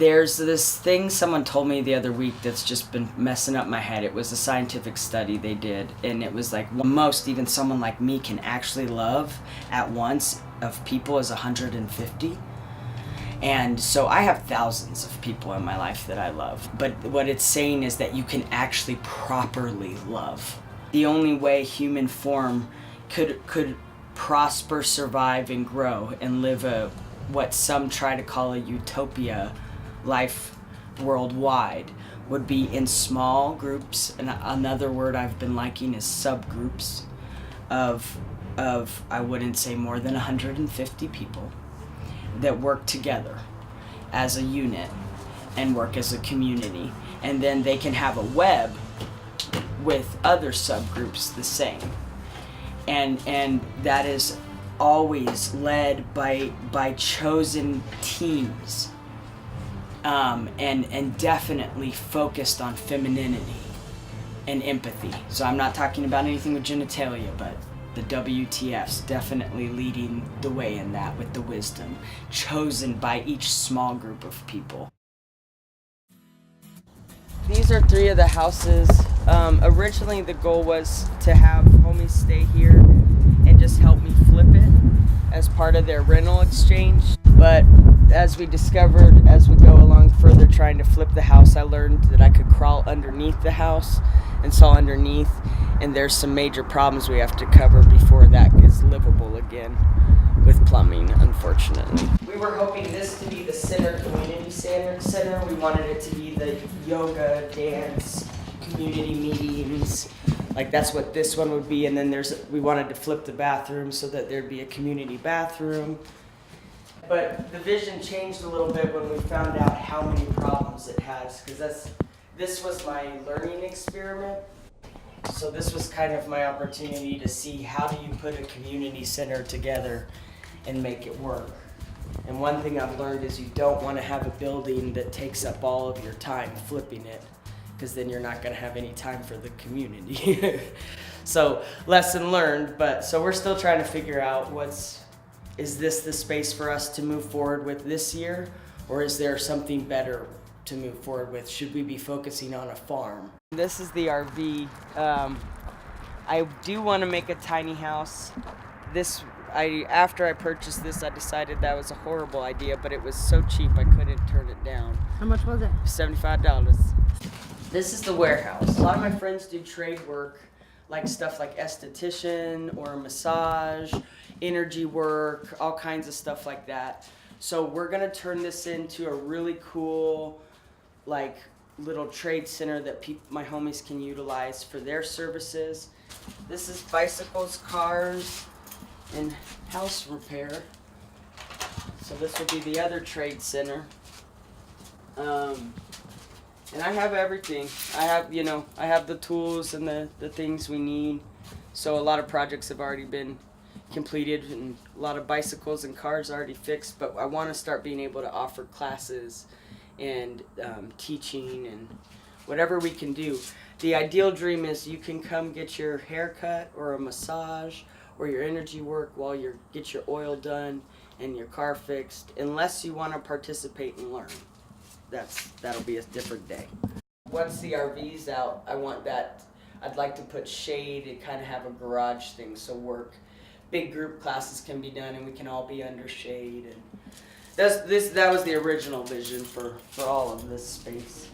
There's this thing someone told me the other week that's just been messing up my head. It was a scientific study they did, and it was like most even someone like me can actually love at once of people is 150. And so I have thousands of people in my life that I love, but what it's saying is that you can actually properly love. The only way human form could prosper, survive, and grow and live what some try to call a utopia life worldwide would be in small groups, and another word I've been liking is subgroups of I wouldn't say more than 150 people that work together as a unit and work as a community, and then they can have a web with other subgroups the same, and that is always led by chosen teams, and definitely focused on femininity and empathy. So I'm not talking about anything with genitalia, but the WTF's definitely leading the way in that with the wisdom chosen by each small group of people. These are 3 of the houses. Originally the goal was to have homies stay here and just help me flip it as part of their rental exchange. But as we discovered as we go along further trying to flip the house, I learned that I could crawl underneath the house and saw underneath, and there's some major problems we have to cover before that is livable again with plumbing, unfortunately. We were hoping this to be the community center. We wanted it to be the yoga, dance, community meetings. Like that's what this one would be, and then we wanted to flip the bathroom so that there'd be a community bathroom. But the vision changed a little bit when we found out how many problems it has, because this was my learning experiment. So this was kind of my opportunity to see how do you put a community center together and make it work. And one thing I've learned is you don't want to have a building that takes up all of your time flipping it, because then you're not going to have any time for the community. So lesson learned, but so we're still trying to figure out is this the space for us to move forward with this year, or is there something better to move forward with? Should we be focusing on a farm? This is the RV. I do want to make a tiny house. After I purchased this, I decided that was a horrible idea, but it was so cheap I couldn't turn it down. How much was it? $75. This is the warehouse. A lot of my friends do trade work, like stuff like esthetician or massage, energy work, all kinds of stuff like that. So we're gonna turn this into a really cool, like, little trade center that my homies can utilize for their services. This is bicycles, cars, and house repair. So this will be the other trade center. And I have everything. I have the tools and the things we need. So a lot of projects have already been completed, and a lot of bicycles and cars already fixed, but I want to start being able to offer classes and teaching and whatever we can do. The ideal dream is you can come get your haircut or a massage or your energy work while you get your oil done and your car fixed, unless you want to participate and learn. That'll be a different day. Once the RV's out, I'd like to put shade and kind of have a garage thing, so big group classes can be done and we can all be under shade. And that was the original vision for all of this space.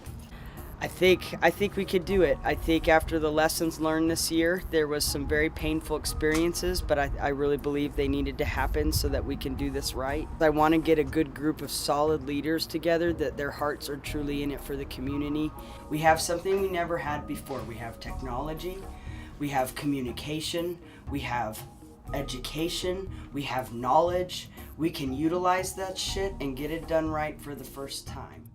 I think we could do it. I think after the lessons learned this year, there was some very painful experiences, but I really believe they needed to happen so that we can do this right. I want to get a good group of solid leaders together that their hearts are truly in it for the community. We have something we never had before. We have technology, we have communication, we have education, we have knowledge. We can utilize that shit and get it done right for the first time.